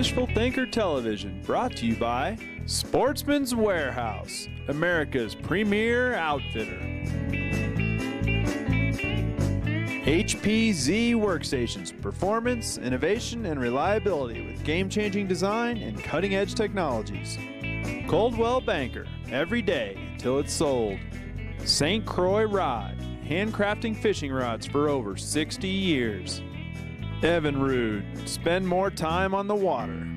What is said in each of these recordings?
Fishful Thinker Television, brought to you by Sportsman's Warehouse, America's premier outfitter. HPZ Workstations, performance, innovation, and reliability with game-changing design and cutting-edge technologies. Coldwell Banker, every day until it's sold. St. Croix Rod, handcrafting fishing rods for over 60 years. Evinrude, spend more time on the water.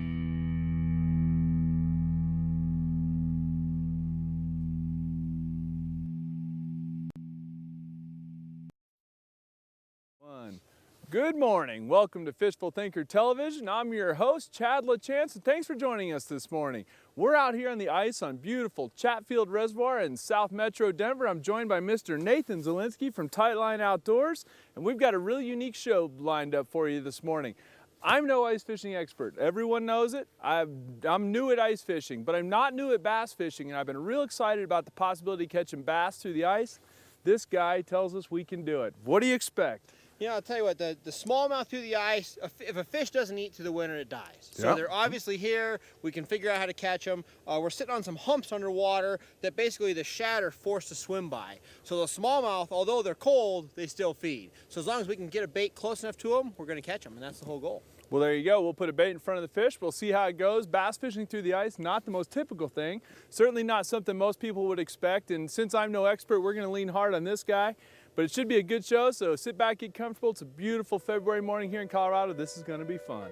Good morning. Welcome to Fishful Thinker Television. I'm your host, Chad LaChance, and thanks for joining us this morning. We're out here on the ice on beautiful Chatfield Reservoir in South Metro Denver. I'm joined by Mr. Nate Zelinsky from Tightline Outdoors, and we've got a really unique show lined up for you this morning. I'm no ice fishing expert. Everyone knows it. I'm new at ice fishing, but I'm not new at bass fishing, and I've been real excited about the possibility of catching bass through the ice. This guy tells us we can do it. What do you expect? You know, I'll tell you what, the smallmouth through the ice, if a fish doesn't eat through the winter, it dies. So Yep. They're obviously here. We can figure out how to catch them. We're sitting on some humps underwater that basically the shad are forced to swim by. So the smallmouth, although they're cold, they still feed. So as long as we can get a bait close enough to them, we're going to catch them, and that's the whole goal. Well, there you go. We'll put a bait in front of the fish. We'll see how it goes. Bass fishing through the ice, not the most typical thing. Certainly not something most people would expect. And since I'm no expert, we're going to lean hard on this guy. But it should be a good show, so sit back, get comfortable. It's a beautiful February morning here in Colorado. This is going to be fun.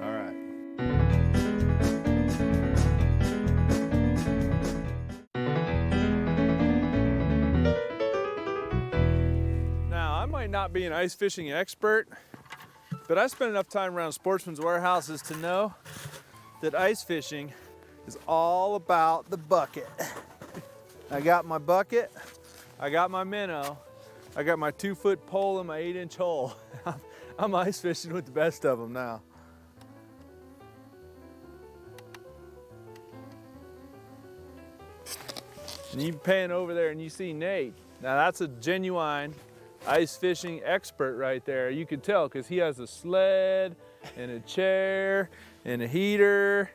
All right. Now, I might not be an ice fishing expert, but I spent enough time around sportsmen's warehouses to know that ice fishing is all about the bucket. I got my bucket, I got my minnow, I got my 2-foot pole and my 8-inch hole. I'm ice fishing with the best of them now. And you pan over there and you see Nate. Now that's a genuine ice fishing expert right there. You can tell because he has a sled and a chair and a heater,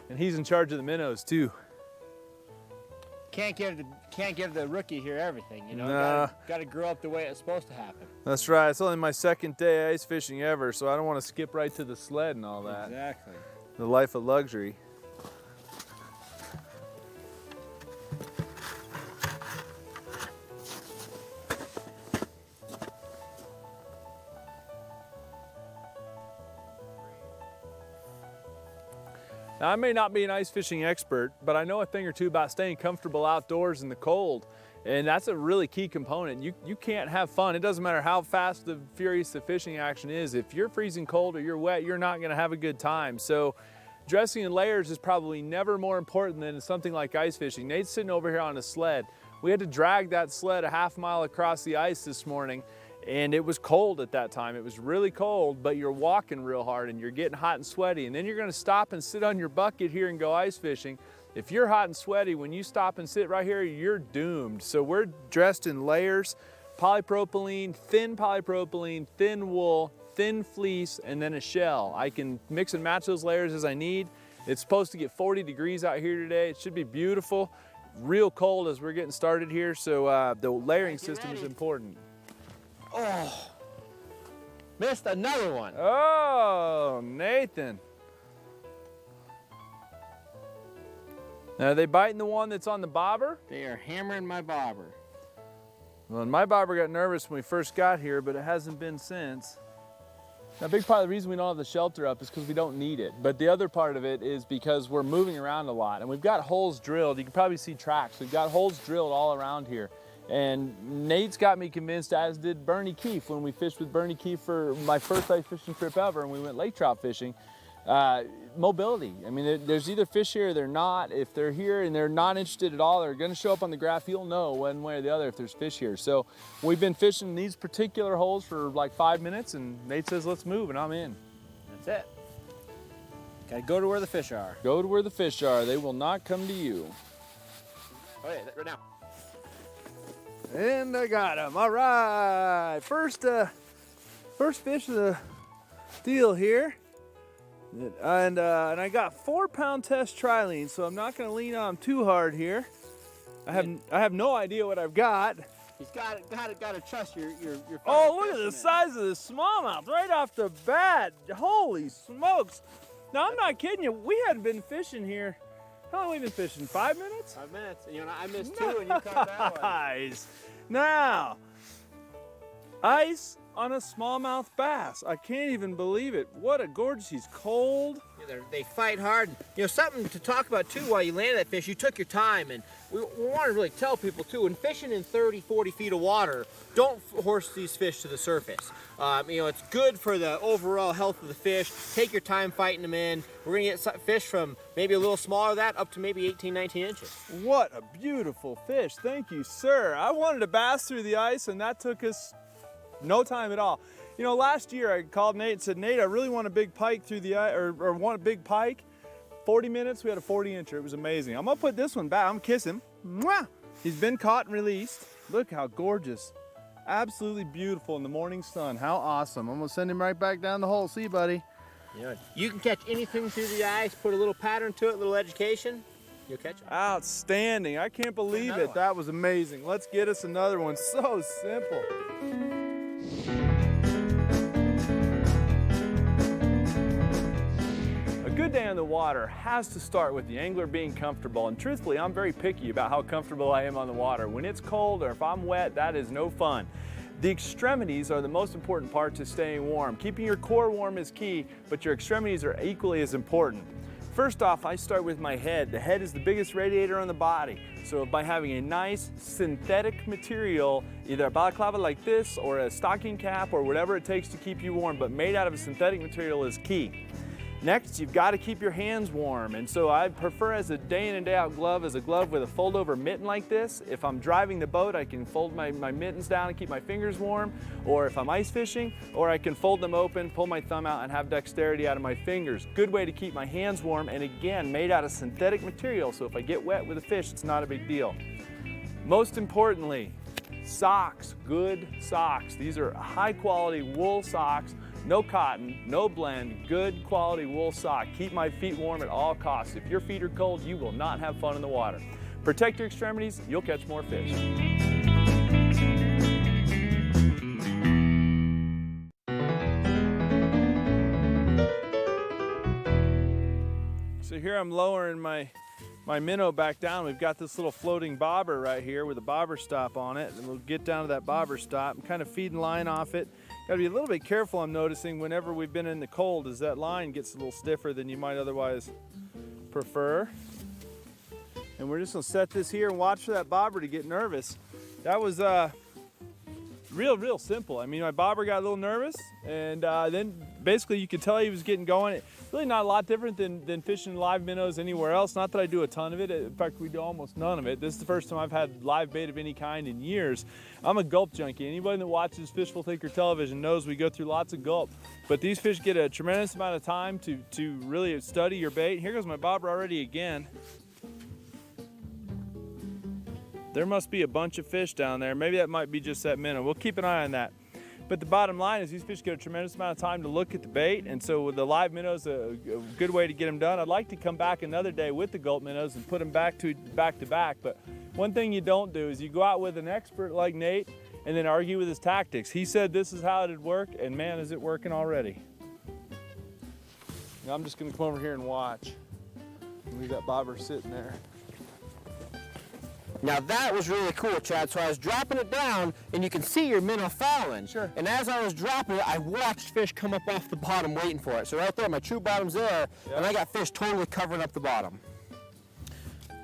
and he's in charge of the minnows too. Can't give the rookie here everything, you know. Nah. Got to grow up the way it's supposed to happen. That's right. It's only my second day ice fishing ever, so I don't want to skip right to the sled and all that. Exactly. The life of luxury. Now, I may not be an ice fishing expert, but I know a thing or two about staying comfortable outdoors in the cold, and that's a really key component. You can't have fun. It doesn't matter how fast and furious the fishing action is. If you're freezing cold or you're wet, you're not going to have a good time. So dressing in layers is probably never more important than something like ice fishing. Nate's sitting over here on a sled. We had to drag that sled a half mile across the ice this morning, and it was cold at that time. It was really cold, but you're walking real hard and you're getting hot and sweaty, and then you're gonna stop and sit on your bucket here and go ice fishing. If you're hot and sweaty, when you stop and sit right here, you're doomed. So we're dressed in layers, polypropylene, thin wool, thin fleece, and then a shell. I can mix and match those layers as I need. It's supposed to get 40 degrees out here today. It should be beautiful. Real cold as we're getting started here, so the layering system is important. Oh, missed another one. Oh, Nathan. Now, are they biting the one that's on the bobber? They are hammering my bobber. Well, my bobber got nervous when we first got here, but it hasn't been since. Now, a big part of the reason we don't have the shelter up is because we don't need it. But the other part of it is because we're moving around a lot, and we've got holes drilled. You can probably see tracks. We've got holes drilled all around here. And Nate's got me convinced, as did Bernie Keefe when we fished with Bernie Keefe for my first ice fishing trip ever, and we went lake trout fishing. Mobility. I mean, there's either fish here or they're not. If they're here and they're not interested at all, they're going to show up on the graph. You'll know one way or the other if there's fish here. So we've been fishing these particular holes for like 5 minutes, and Nate says, let's move, and I'm in. That's it. Got to go to where the fish are. Go to where the fish are. They will not come to you. Oh yeah, right now. And I got him. All right. First fish of the deal here. And I got 4-pound test trilene, so I'm not going to lean on them too hard here. I have no idea what I've got. He's got to trust your Oh, look at the size of this smallmouth right off the bat. Holy smokes. Now, I'm not kidding you. We hadn't been fishing here. How long have we been fishing? 5 minutes? 5 minutes. You know, I missed 2 and you caught that one. Nice. Now, ice on a smallmouth bass. I can't even believe it. What a gorgeous. He's cold. Yeah, they fight hard. You know, something to talk about too while you landed that fish, you took your time, and we want to really tell people too, when fishing in 30, 40 feet of water, don't force these fish to the surface. You know, it's good for the overall health of the fish. Take your time fighting them in. We're going to get fish from maybe a little smaller than that up to maybe 18, 19 inches. What a beautiful fish. Thank you, sir. I wanted to bass through the ice, and that took us no time at all. You know, last year I called Nate and said, Nate, I really want a big pike through the ice, or want a big pike. 40 minutes, we had a 40-incher. It was amazing. I'm gonna put this one back. I'm gonna kiss him. Mwah! He's been caught and released. Look how gorgeous. Absolutely beautiful in the morning sun. How awesome. I'm gonna send him right back down the hole. See you, buddy. Yeah, you can catch anything through the ice, put a little pattern to it, a little education, you'll catch them. Outstanding. I can't believe it. That was amazing. Let's get us another one. So simple. A good day on the water has to start with the angler being comfortable, and truthfully, I'm very picky about how comfortable I am on the water. When it's cold or if I'm wet, that is no fun. The extremities are the most important part to staying warm. Keeping your core warm is key, but your extremities are equally as important. First off, I start with my head. The head is the biggest radiator on the body. So by having a nice synthetic material, either a balaclava like this or a stocking cap or whatever it takes to keep you warm, but made out of a synthetic material is key. Next, you've got to keep your hands warm, and so I prefer as a day in and day out glove as a glove with a fold over mitten like this. If I'm driving the boat, I can fold my mittens down and keep my fingers warm, or if I'm ice fishing, or I can fold them open, pull my thumb out and have dexterity out of my fingers. Good way to keep my hands warm, and again, made out of synthetic material, so if I get wet with a fish, it's not a big deal. Most importantly, socks, good socks. These are high quality wool socks. No cotton, no blend, good quality wool sock. Keep my feet warm at all costs. If your feet are cold, you will not have fun in the water. Protect your extremities, you'll catch more fish. So here I'm lowering my minnow back down. We've got this little floating bobber right here with a bobber stop on it, and we'll get down to that bobber stop. I'm kind of feeding line off it. Got to be a little bit careful, I'm noticing, whenever we've been in the cold, as that line gets a little stiffer than you might otherwise prefer. And we're just gonna set this here and watch for that bobber to get nervous. That was real simple. I mean, my bobber got a little nervous, and then basically you could tell he was getting going. Really not a lot different than fishing live minnows anywhere else. Not that I do a ton of it. In fact, we do almost none of it. This is the first time I've had live bait of any kind in years. I'm a gulp junkie. Anybody that watches Fishful Thinker television knows we go through lots of gulp. But these fish get a tremendous amount of time to really study your bait. Here goes my bobber already again. There must be a bunch of fish down there. Maybe that might be just that minnow. We'll keep an eye on that. But the bottom line is these fish get a tremendous amount of time to look at the bait, and so with the live minnows, a good way to get them done. I'd like to come back another day with the gulp minnows and put them back to back, but one thing you don't do is you go out with an expert like Nate and then argue with his tactics. He said this is how it'd work, and man, is it working already. Now I'm just gonna come over here and watch. Leave that bobber sitting there. Now that was really cool, Chad. So I was dropping it down, and you can see your minnow falling. Sure. And as I was dropping it, I watched fish come up off the bottom waiting for it. So right there, my true bottom's there, yep. And I got fish totally covering up the bottom.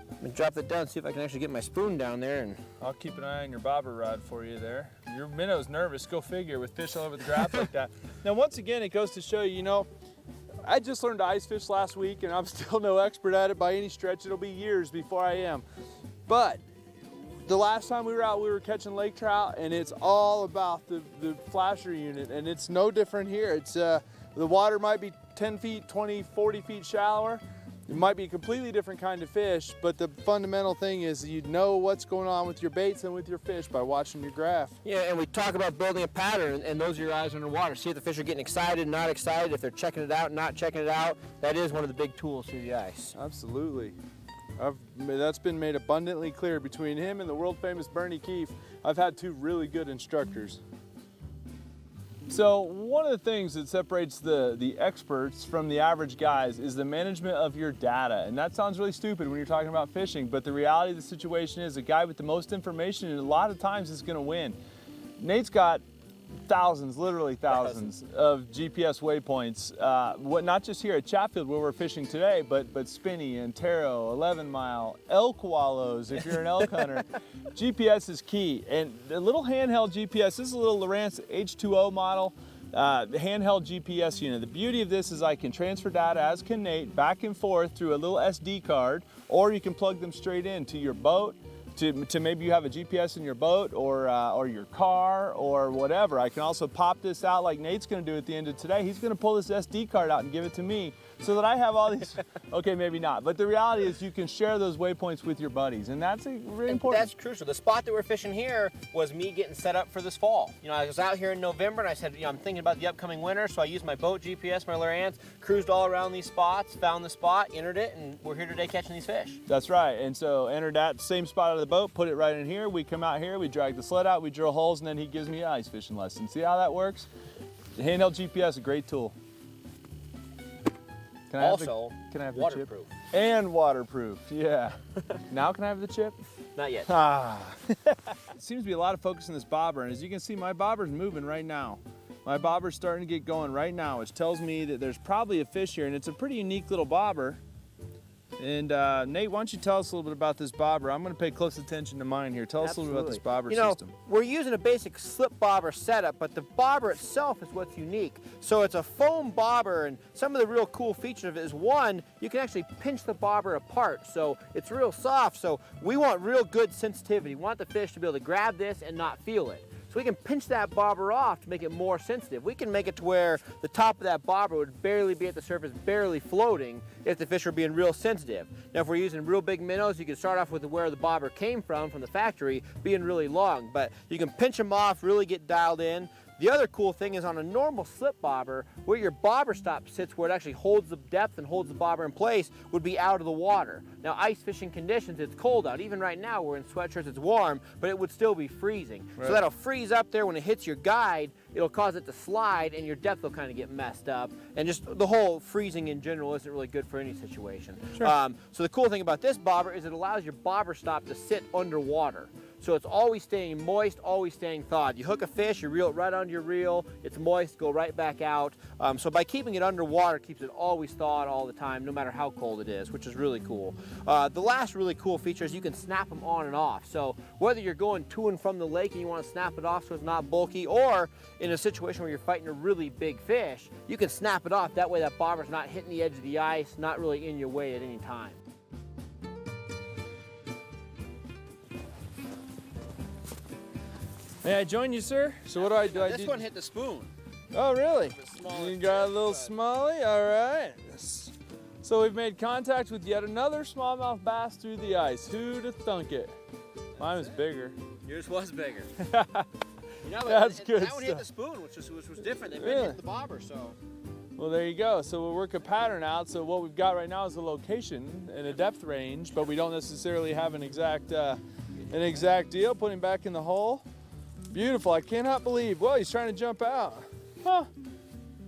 Let me drop it down, see if I can actually get my spoon down there. And I'll keep an eye on your bobber rod for you there. Your minnow's nervous, go figure, with fish all over the graph like that. Now once again, it goes to show you, I just learned to ice fish last week, and I'm still no expert at it by any stretch. It'll be years before I am. But the last time we were out, we were catching lake trout, and it's all about the flasher unit, and it's no different here. It's the water might be 10 feet, 20, 40 feet shallower. It might be a completely different kind of fish, but the fundamental thing is you know what's going on with your baits and with your fish by watching your graph. Yeah, and we talk about building a pattern, and those are your eyes underwater. See if the fish are getting excited, not excited, if they're checking it out, not checking it out. That is one of the big tools through the ice. Absolutely. That's been made abundantly clear between him and the world famous Bernie Keefe. I've had two really good instructors. So one of the things that separates the experts from the average guys is the management of your data. And that sounds really stupid when you're talking about fishing, but the reality of the situation is a guy with the most information, and a lot of times is gonna win. Nate's got thousands, literally thousands of GPS waypoints, not just here at Chatfield where we're fishing today, but Spinney, Antero, 11 Mile, elk wallows if you're an elk hunter. GPS is key, and the little handheld GPS, this is a little Lowrance H2O model, handheld GPS unit. The beauty of this is I can transfer data, as can Nate, back and forth through a little SD card, or you can plug them straight into your boat, to maybe you have a GPS in your boat or your car or whatever. I can also pop this out like Nate's gonna do at the end of today. He's gonna pull this SD card out and give it to me so that I have all these, okay, maybe not, but the reality is you can share those waypoints with your buddies, and that's really important. That's crucial. The spot that we're fishing here was me getting set up for this fall. You know, I was out here in November and I said, you know, I'm thinking about the upcoming winter, so I used my boat GPS, my Lowrance, cruised all around these spots, found the spot, entered it, and we're here today catching these fish. That's right, and so entered that same spot out of the boat, put it right in here, we come out here, we drag the sled out, we drill holes, and then he gives me an ice fishing lesson. See how that works? The handheld GPS is a great tool. Can I have the waterproof. chip? And waterproof, yeah. Now can I have the chip? Not yet. Ah. It seems to be a lot of focus on this bobber, and as you can see, my bobber's moving right now. My bobber's starting to get going right now, which tells me that there's probably a fish here, and it's a pretty unique little bobber. And Nate, why don't you tell us a little bit about this bobber? I'm going to pay close attention to mine here. Tell us a little bit about this bobber system. We're using a basic slip bobber setup, but the bobber itself is what's unique. So it's a foam bobber, and some of the real cool features of it is, one, you can actually pinch the bobber apart, so it's real soft. So we want real good sensitivity. We want the fish to be able to grab this and not feel it. So we can pinch that bobber off to make it more sensitive. We can make it to where the top of that bobber would barely be at the surface, barely floating, if the fish are being real sensitive. Now, if we're using real big minnows, you can start off with where the bobber came from the factory, being really long. But you can pinch them off, really get dialed in. The other cool thing is on a normal slip bobber, where your bobber stop sits, where it actually holds the depth and holds the bobber in place, would be out of the water. Now, ice fishing conditions, it's cold out. Even right now, we're in sweatshirts, it's warm, but it would still be freezing. Right. So that'll freeze up there. When it hits your guide, it'll cause it to slide, and your depth will kind of get messed up. And just the whole freezing in general isn't really good for any situation. Sure. So the cool thing about this bobber is it allows your bobber stop to sit underwater. So it's always staying moist, always staying thawed. You hook a fish, you reel it right onto your reel, it's moist, go right back out. So by keeping it underwater, it keeps it always thawed all the time, no matter how cold it is, which is really cool. The last really cool feature is you can snap them on and off. So whether you're going to and from the lake and you want to snap it off so it's not bulky, or in a situation where you're fighting a really big fish, you can snap it off. That way that bobber's not hitting the edge of the ice, not really in your way at any time. May I join you, sir? So what do I do? This one hit the spoon. Oh, really? You got a little smallie? All right. So we've made contact with yet another smallmouth bass through the ice. Who'd have thunk it? Mine was bigger. Yours was bigger. That's good That one hit the spoon, which was different. They really hit the bobber, so. Well, there you go. So we'll work a pattern out. So what we've got right now is a location and a depth range, but we don't necessarily have an exact deal. Put him back in the hole. Beautiful, I cannot believe. Well, he's trying to jump out. Huh,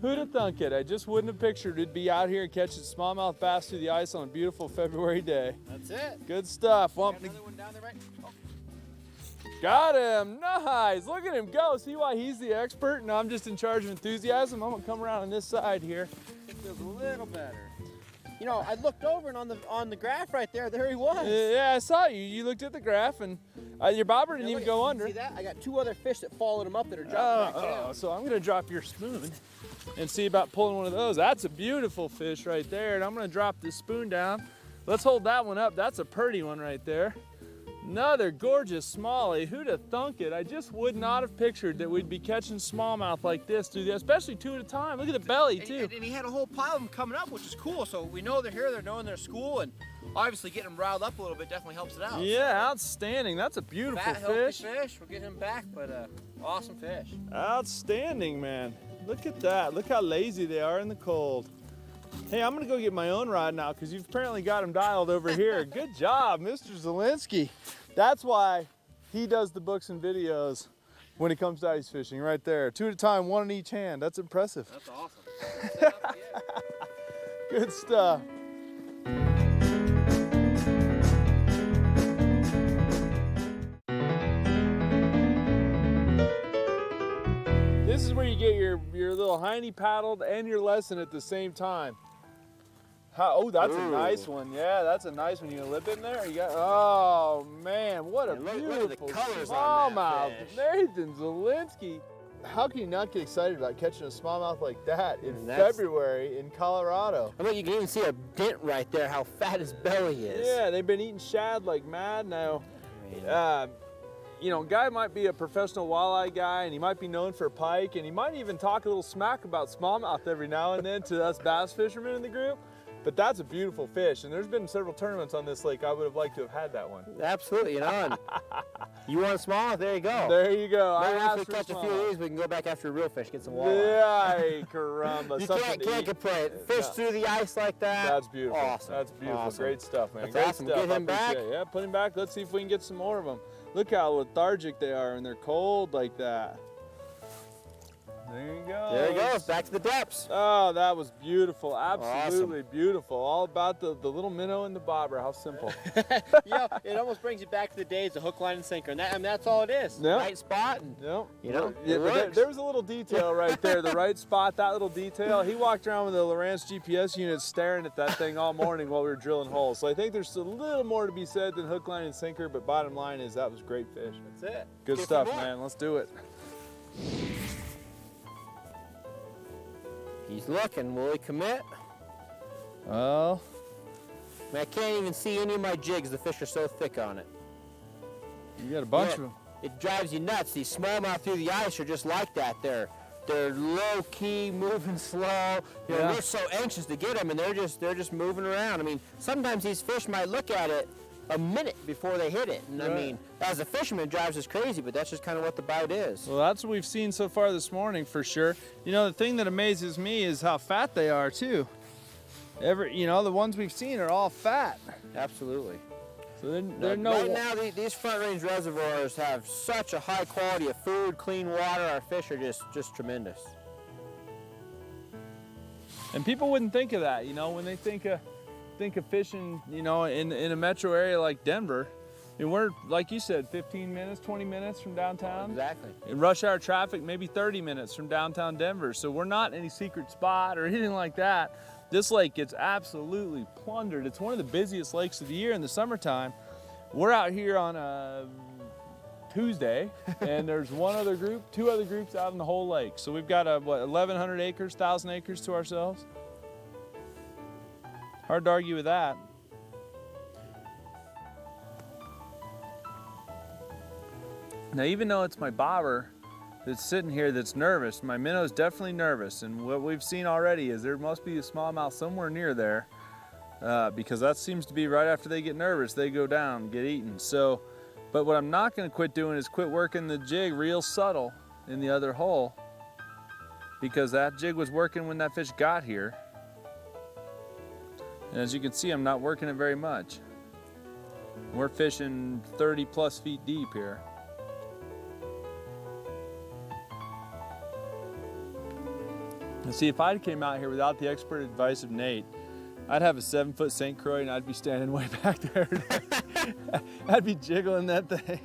who'd have thunk it? I just wouldn't have pictured it'd be out here catching smallmouth bass through the ice on a beautiful February day. That's it. Good stuff. Got another one down there, right? Oh. Got him, nice. Look at him go. See why he's the expert and I'm just in charge of enthusiasm? I'm gonna come around on this side here. It feels a little better. You know, I looked over and on the graph right there he was. Yeah, I saw you. You looked at the graph and your bobber didn't even go under. See that? I got two other fish that followed him up that are dropping back down. So I'm gonna drop your spoon and see about pulling one of those. That's a beautiful fish right there. And I'm gonna drop this spoon down. Let's hold that one up. That's a pretty one right there. Another gorgeous smallie. Who'd have thunk it? I just would not have pictured that we'd be catching smallmouth like this, especially 2 at a time. Look at the belly, too. And he had a whole pile of them coming up, which is cool. So we know they're here, they're knowing their school, and obviously getting them riled up a little bit definitely helps it out. Yeah, outstanding. That's a beautiful fat, healthy fish. fish. We'll get him back, but awesome fish. Outstanding, man. Look at that. Look how lazy they are in the cold. Hey, I'm gonna go get my own rod now because you've apparently got him dialed over here. Good job, Mr. Zelinsky. That's why he does the books and videos when it comes to ice fishing, right there. 2 at a time, 1 in each hand. That's impressive. That's awesome. Good stuff. This is where you get your little hiney paddled and your lesson at the same time. Oh, that's a nice one. Yeah, that's a nice one. You gonna lip in there? You got. Oh man, what a beautiful smallmouth, Nathan Zelinsky. How can you not get excited about catching a smallmouth like that in February in Colorado? I mean, you can even see a dent right there, how fat his belly is. Yeah, they've been eating shad like mad now. You know, guy might be a professional walleye guy, and he might be known for pike, and he might even talk a little smack about smallmouth every now and then to us bass fishermen in the group. But that's a beautiful fish, and there's been several tournaments on this lake. I would have liked to have had that one. Absolutely, you know. And you want a smallmouth? There you go. There you go. Maybe if we catch a few of these, we can go back after a real fish, get some walleye. Yeah, caramba. You can't complain. Fish through the ice like that. That's beautiful. Awesome. That's beautiful. Awesome. Great stuff, man. That's Great awesome. stuff. Get him back. Yeah, put him back. Let's see if we can get some more of them. Look how lethargic they are, and they're cold like that. There you go. There he goes, back to the depths. Oh, that was beautiful. Absolutely beautiful. All about the little minnow and the bobber. How simple. Yeah, it almost brings you back to the days of hook, line, and sinker. And I mean, that's all it is. Yep. Right spot. And, you know, yeah, there was a little detail right there. The right spot, that little detail. He walked around with the Lowrance GPS unit staring at that thing all morning while we were drilling holes. So I think there's a little more to be said than hook, line, and sinker, but bottom line is that was great fish. That's it. Good stuff, man. Let's do it. He's looking. Will he commit? Well, I mean, I can't even see any of my jigs. The fish are so thick on it. you got a bunch of them. It drives you nuts. These smallmouth through the ice are just like that. They're low key, moving slow. You know, we're so anxious to get them, and they're just moving around. I mean, sometimes these fish might look at it a minute before they hit it. And I mean, as a fisherman, it drives us crazy, but that's just kind of what the bite is. Well, that's what we've seen so far this morning for sure. You know, the thing that amazes me is how fat they are too. You know, the ones we've seen are all fat. Absolutely. So Right now, these front range reservoirs have such a high quality of food, clean water. Our fish are just tremendous. And people wouldn't think of that, you know, when they think of fishing, you know, in a metro area like Denver. And we're, like you said, 15 minutes, 20 minutes from downtown. Exactly. In rush hour traffic, maybe 30 minutes from downtown Denver. So we're not any secret spot or anything like that. This lake gets absolutely plundered. It's one of the busiest lakes of the year in the summertime. We're out here on a Tuesday, and there's two other groups out in the whole lake. So we've got 1,100 acres, 1,000 acres to ourselves. Hard to argue with that. Now, even though it's my bobber that's sitting here that's nervous, my minnow's definitely nervous. And what we've seen already is there must be a smallmouth somewhere near there because that seems to be right after they get nervous, they go down, get eaten. So, but what I'm not gonna quit doing is quit working the jig real subtle in the other hole because that jig was working when that fish got here. And as you can see, I'm not working it very much. We're fishing 30 plus feet deep here. And see, if I came out here without the expert advice of Nate, I'd have a 7-foot St. Croix and I'd be standing way back there. I'd be jiggling that thing.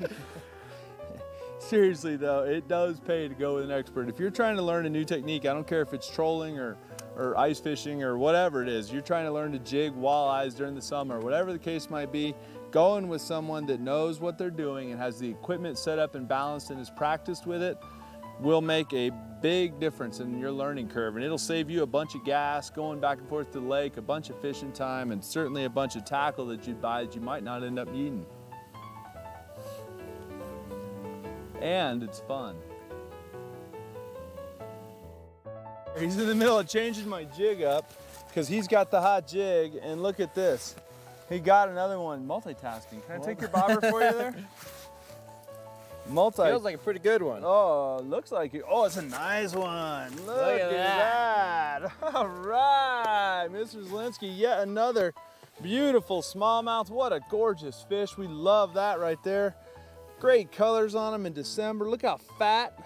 Seriously though, it does pay to go with an expert. If you're trying to learn a new technique, I don't care if it's trolling or ice fishing or whatever it is, you're trying to learn to jig walleyes during the summer, whatever the case might be, going with someone that knows what they're doing and has the equipment set up and balanced and is practiced with it will make a big difference in your learning curve, and it'll save you a bunch of gas going back and forth to the lake, a bunch of fishing time, and certainly a bunch of tackle that you'd buy that you might not end up eating. and it's fun. He's in the middle of changing my jig up because he's got the hot jig, and look at this. He got another one. Multitasking. Can I take your bobber for you there? Feels like a pretty good one. Oh, looks like it. Oh, it's a nice one. Look at that. All right, Mr. Zelinsky, yet another beautiful smallmouth. What a gorgeous fish. We love that right there. Great colors on them in December. Look how fat.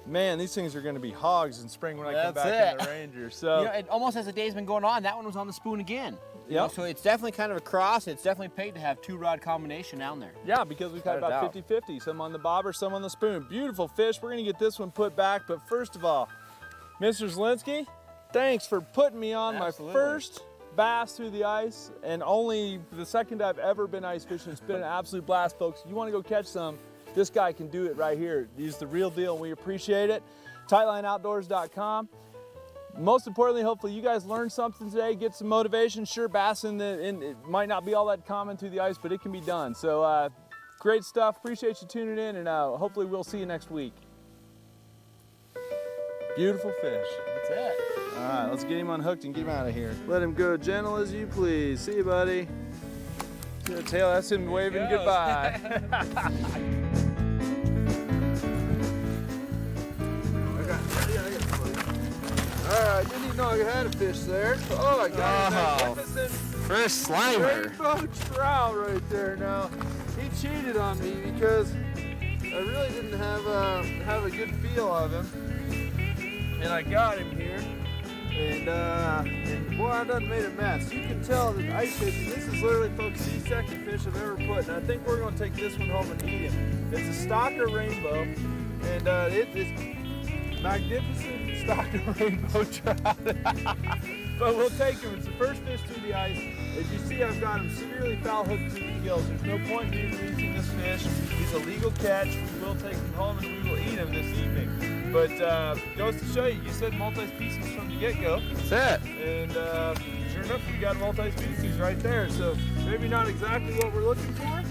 Man, these things are going to be hogs in spring when I come back in the Ranger. So, you know, it almost as the day's been going on, that one was on the spoon again. Yeah. So it's definitely kind of a cross. It's definitely paid to have 2-rod combination down there. Yeah, because we've got about 50-50. Some on the bobber, some on the spoon. Beautiful fish. We're going to get this one put back. But first of all, Mr. Zelinsky, thanks for putting me on my first bass through the ice, and only the second I've ever been ice fishing. It's been an absolute blast, folks. If you want to go catch some, this guy can do it right here. He's the real deal, and we appreciate it. TightlineOutdoors.com. Most importantly, hopefully you guys learned something today, get some motivation. Sure, bassing, it might not be all that common through the ice, but it can be done. So great stuff. Appreciate you tuning in, and hopefully we'll see you next week. Beautiful fish. That's it. All right, let's get him unhooked and get him out of here. Let him go gentle as you please. See you, buddy. See the tail? That's him waving goodbye. All right, didn't even know I had a fish there. Oh, I got a magnificent First slimer. rainbow trout right there. Now, he cheated on me because I really didn't have a good feel of him, and I got him here. And boy, I done made a mess. You can tell that ice fishing, this is literally, folks, the second fish I've ever put, and I think we're going to take this one home and eat him. It's a stalker rainbow, and it's magnificent stalker rainbow trout. But we'll take him. It's the first fish through the ice. As you see, I've got him severely foul hooked through the gills. There's no point in me releasing this fish. He's a legal catch. We will take him home and we will eat him this evening. But goes to show you, you said multi-species from the get-go. That's it. And sure enough, we got multi-species right there. So maybe not exactly what we're looking for,